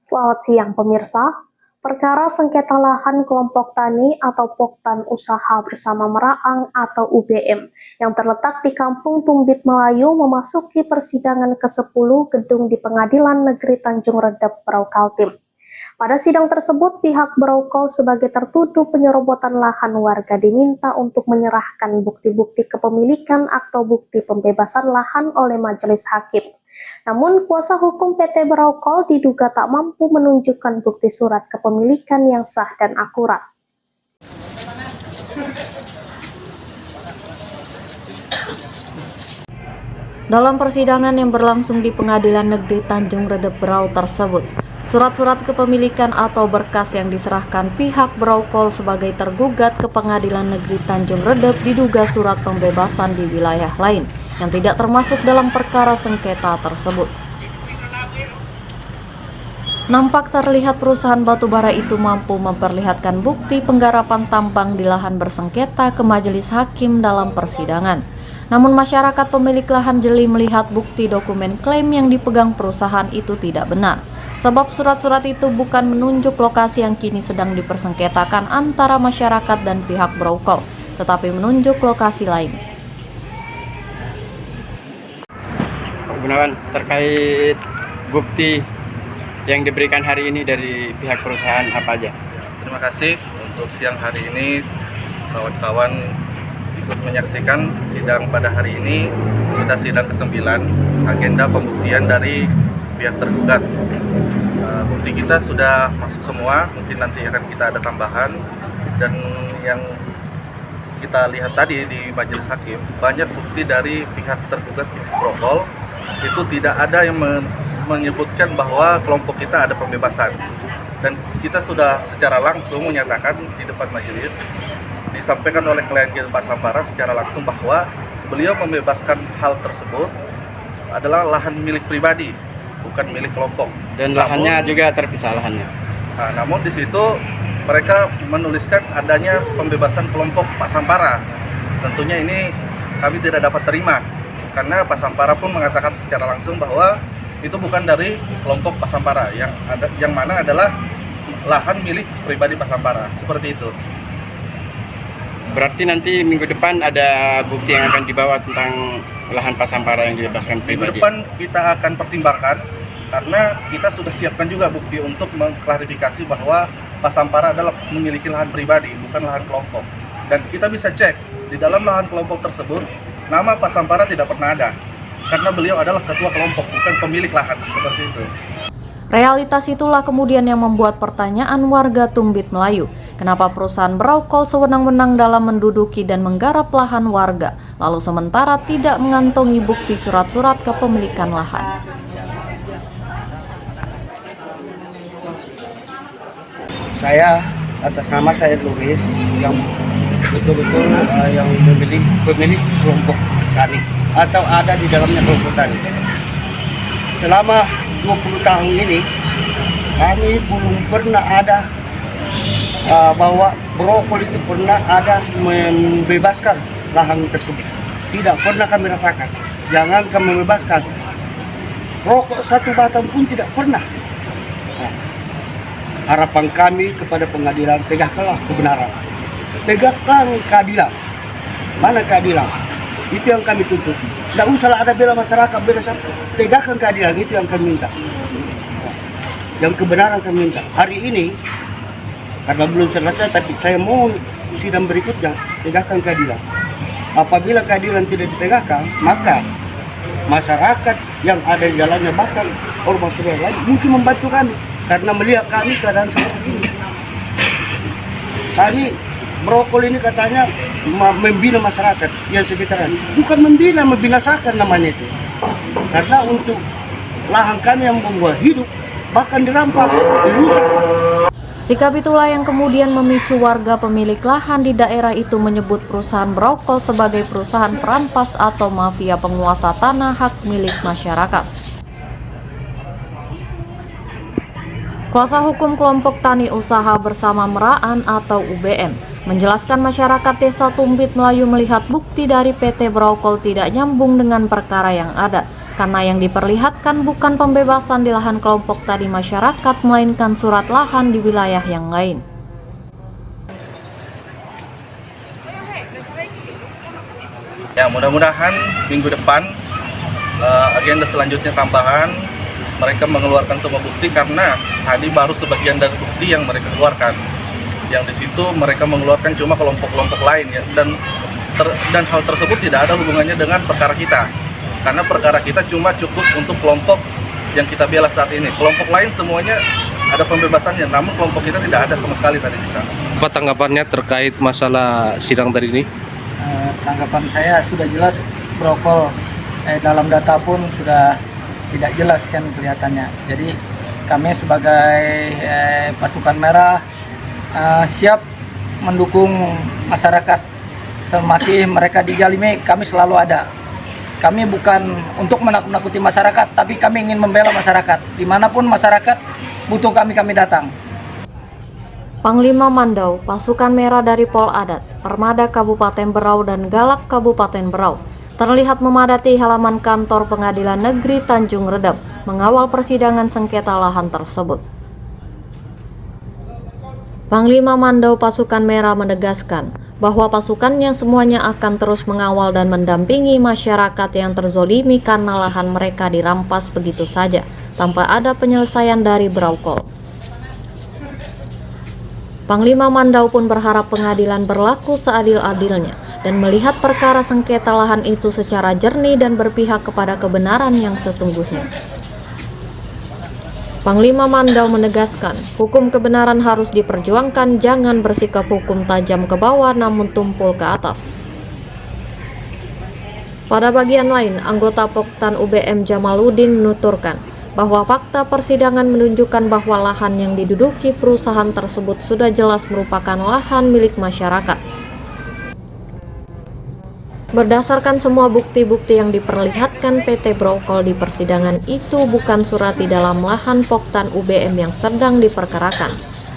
Selamat siang pemirsa. Perkara sengketa lahan kelompok tani atau Poktan Usaha Bersama Meraang atau UBM yang terletak di Kampung Tumbit Melayu memasuki persidangan ke-10 gedung di Pengadilan Negeri Tanjung Redep, Berau Kaltim. Pada sidang tersebut, pihak Berau sebagai tertuduh penyerobotan lahan warga diminta untuk menyerahkan bukti-bukti kepemilikan atau bukti pembebasan lahan oleh majelis hakim. Namun, kuasa hukum PT Berau diduga tak mampu menunjukkan bukti surat kepemilikan yang sah dan akurat. Dalam persidangan yang berlangsung di Pengadilan Negeri Tanjung Redep Berau tersebut, surat-surat kepemilikan atau berkas yang diserahkan pihak Berau sebagai tergugat ke Pengadilan Negeri Tanjung Redep diduga surat pembebasan di wilayah lain yang tidak termasuk dalam perkara sengketa tersebut. Nampak terlihat perusahaan batubara itu mampu memperlihatkan bukti penggarapan tambang di lahan bersengketa ke majelis hakim dalam persidangan. Namun masyarakat pemilik lahan jeli melihat bukti dokumen klaim yang dipegang perusahaan itu tidak benar. Sebab surat-surat itu bukan menunjuk lokasi yang kini sedang dipersengketakan antara masyarakat dan pihak Berau, tetapi menunjuk lokasi lain. Pak Gunawan, terkait bukti yang diberikan hari ini dari pihak perusahaan apa aja? Terima kasih untuk siang hari ini kawan-kawan ikut menyaksikan sidang pada hari ini. Kita sidang ke-9, agenda pembuktian dari pihak tergugat. Bukti kita sudah masuk semua, mungkin nanti akan kita ada tambahan. Dan yang kita lihat tadi di majelis hakim, banyak bukti dari pihak tergugat Berau itu tidak ada yang menyebutkan bahwa kelompok kita ada pembebasan, dan kita sudah secara langsung menyatakan di depan majelis, disampaikan oleh klien kita Pak Sampara secara langsung bahwa beliau membebaskan hal tersebut adalah lahan milik pribadi, bukan milik kelompok. Dan lahannya juga terpisah lahannya. Namun di situ mereka menuliskan adanya pembebasan kelompok Pak Sampara. Tentunya ini kami tidak dapat terima, karena Pak Sampara pun mengatakan secara langsung bahwa itu bukan dari kelompok Pak Sampara, yang mana adalah lahan milik pribadi Pak Sampara, seperti itu. Berarti nanti minggu depan ada bukti yang akan dibawa tentang lahan Pak Sampara yang dibebaskan pribadi. Minggu depan kita akan pertimbangkan, karena kita sudah siapkan juga bukti untuk mengklarifikasi bahwa Pak Sampara adalah memiliki lahan pribadi, bukan lahan kelompok. Dan kita bisa cek di dalam lahan kelompok tersebut, nama Pak Sampara tidak pernah ada, karena beliau adalah ketua kelompok, bukan pemilik lahan, seperti itu. Realitas itulah kemudian yang membuat pertanyaan warga Tumbit Melayu. Kenapa perusahaan Berau sewenang-wenang dalam menduduki dan menggarap lahan warga, lalu sementara tidak mengantongi bukti surat-surat kepemilikan lahan? Saya atas nama saya Luis, yang betul-betul yang pemilik kelompok tani atau ada di dalamnya kelompok tani. Selama 20 tahun ini kami belum pernah ada bahwa Berau itu pernah ada membebaskan lahan tersebut. Tidak pernah kami rasakan. Jangan kami membebaskan, rokok satu batang pun tidak pernah. Harapan kami kepada pengadilan, tegakkanlah kebenaran, tegakkan keadilan. Mana keadilan? Itu yang kami tuntut. Tidak usah ada bela masyarakat, bela siapa. Tegakkan keadilan, itu yang kami minta. Yang kebenaran kami minta. Hari ini, karena belum selesai, tapi saya mau sidang berikutnya, tegakkan keadilan. Apabila keadilan tidak ditegakkan, maka masyarakat yang ada di dalamnya, bahkan ormas lain, mungkin membantu kami. Karena melihat kami keadaan seperti ini. Kami Berau ini katanya membina masyarakat yang sekitaran. Bukan membina, membinasakan namanya itu. Karena untuk lahan kami yang membuat hidup, bahkan dirampas, dirusak. Sikap itulah yang kemudian memicu warga pemilik lahan di daerah itu menyebut perusahaan Berau sebagai perusahaan perampas atau mafia penguasa tanah hak milik masyarakat. Kuasa hukum kelompok Tani Usaha Bersama Meraang atau UBM Menjelaskan masyarakat Desa Tumbit Melayu melihat bukti dari PT Brokol tidak nyambung dengan perkara yang ada, karena yang diperlihatkan bukan pembebasan di lahan kelompok tani masyarakat, melainkan surat lahan di wilayah yang lain. Ya, mudah-mudahan minggu depan agenda selanjutnya tambahan mereka mengeluarkan semua bukti, karena tadi baru sebagian dari bukti yang mereka keluarkan. Yang di situ mereka mengeluarkan cuma kelompok-kelompok lain ya, dan hal tersebut tidak ada hubungannya dengan perkara kita, karena perkara kita cuma cukup untuk kelompok yang kita bela saat ini. Kelompok lain semuanya ada pembebasannya, namun kelompok kita tidak ada sama sekali tadi di sana. Apa tanggapannya terkait masalah sidang tadi ini? Tanggapan saya sudah jelas, Brokol dalam data pun sudah tidak jelas kan kelihatannya. Jadi kami sebagai pasukan merah siap mendukung masyarakat. Semasih mereka dijalimi, kami selalu ada. Kami bukan untuk menakut-nakuti masyarakat, tapi kami ingin membela masyarakat. Dimanapun masyarakat butuh kami datang. Panglima Mandau, pasukan merah dari Pol Adat, Permada Kabupaten Berau dan Galak Kabupaten Berau terlihat memadati halaman kantor Pengadilan Negeri Tanjung Redep mengawal persidangan sengketa lahan tersebut. Panglima Mandau pasukan merah menegaskan bahwa pasukannya semuanya akan terus mengawal dan mendampingi masyarakat yang terzolimi karena lahan mereka dirampas begitu saja tanpa ada penyelesaian dari Brokol. Panglima Mandau pun berharap pengadilan berlaku seadil-adilnya dan melihat perkara sengketa lahan itu secara jernih dan berpihak kepada kebenaran yang sesungguhnya. Panglima Mandau menegaskan, hukum kebenaran harus diperjuangkan, jangan bersikap hukum tajam ke bawah namun tumpul ke atas. Pada bagian lain, anggota Poktan UBM Jamaluddin menuturkan bahwa fakta persidangan menunjukkan bahwa lahan yang diduduki perusahaan tersebut sudah jelas merupakan lahan milik masyarakat. Berdasarkan semua bukti-bukti yang diperlihatkan PT Brokol di persidangan itu bukan surat di dalam lahan Poktan UBM yang sedang diperkarakan.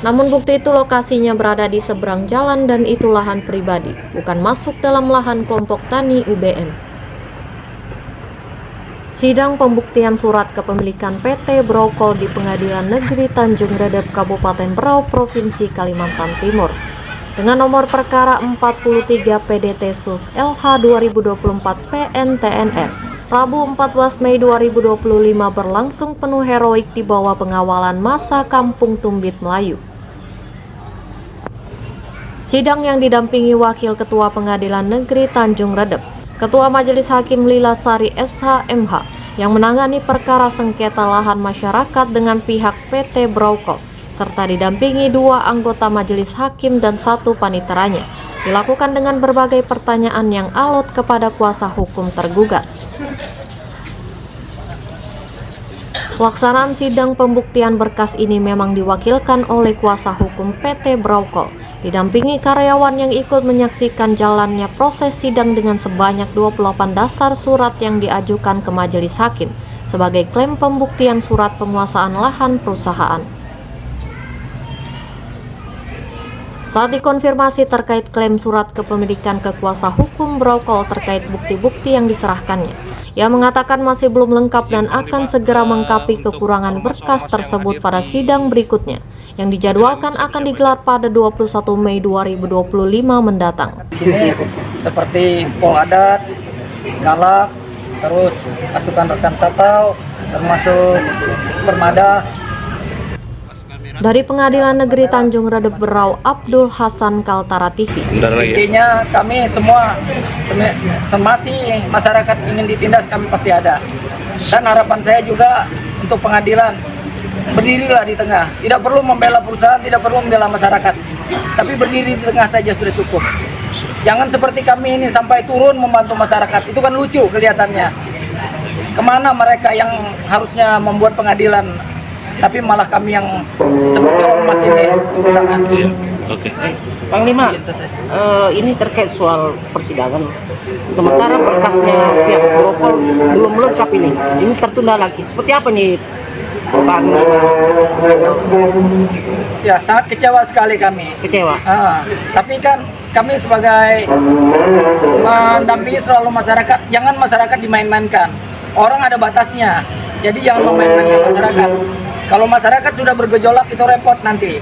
Namun bukti itu lokasinya berada di seberang jalan dan itu lahan pribadi, bukan masuk dalam lahan kelompok tani UBM. Sidang pembuktian surat kepemilikan PT Brokol di Pengadilan Negeri Tanjung Redep Kabupaten Berau, Provinsi Kalimantan Timur dengan nomor perkara 43 PDT Sus LH 2024 PN-TNR Rabu 14 Mei 2025 berlangsung penuh heroik di bawah pengawalan massa Kampung Tumbit Melayu. Sidang yang didampingi Wakil Ketua Pengadilan Negeri Tanjung Redep, Ketua Majelis Hakim Lila Sari SH.MH yang menangani perkara sengketa lahan masyarakat dengan pihak PT Brokol, serta didampingi 2 anggota majelis hakim dan 1 paniteranya, dilakukan dengan berbagai pertanyaan yang alot kepada kuasa hukum tergugat. Pelaksanaan sidang pembuktian berkas ini memang diwakilkan oleh kuasa hukum PT Brokol, didampingi karyawan yang ikut menyaksikan jalannya proses sidang dengan sebanyak 28 dasar surat yang diajukan ke majelis hakim sebagai klaim pembuktian surat penguasaan lahan perusahaan. Saat dikonfirmasi terkait klaim surat kepemilikan ke kuasa hukum Brokol terkait bukti-bukti yang diserahkannya, ia mengatakan masih belum lengkap dan akan segera melengkapi kekurangan berkas tersebut pada sidang berikutnya yang dijadwalkan akan digelar pada 21 Mei 2025 mendatang. Di sini seperti Pol Adat, Galak, terus pasukan rekan Tatau, termasuk Permada. Dari Pengadilan Negeri Tanjung Redep Berau, Abdul Hasan, Kaltara TV. Intinya kami semua semasi masyarakat ingin ditindas, kami pasti ada. Dan harapan saya juga untuk pengadilan, berdirilah di tengah. Tidak perlu membela perusahaan, tidak perlu membela masyarakat, tapi berdiri di tengah saja sudah cukup. Jangan seperti kami ini sampai turun membantu masyarakat, itu kan lucu kelihatannya. Kemana mereka yang harusnya membuat pengadilan, tapi malah kami yang seperti ormas ini turun tangan. Oke. Panglima, ini terkait soal persidangan. Sementara berkasnya pihak Brokol belum lengkap ini tertunda lagi. Seperti apa nih Panglima. Ya, sangat kecewa sekali kami. Kecewa. Tapi kan kami sebagai mendampingi selalu masyarakat, jangan masyarakat dimain-mainkan. Orang ada batasnya, jadi jangan memain-mainkan masyarakat. Kalau masyarakat sudah bergejolak itu repot nanti.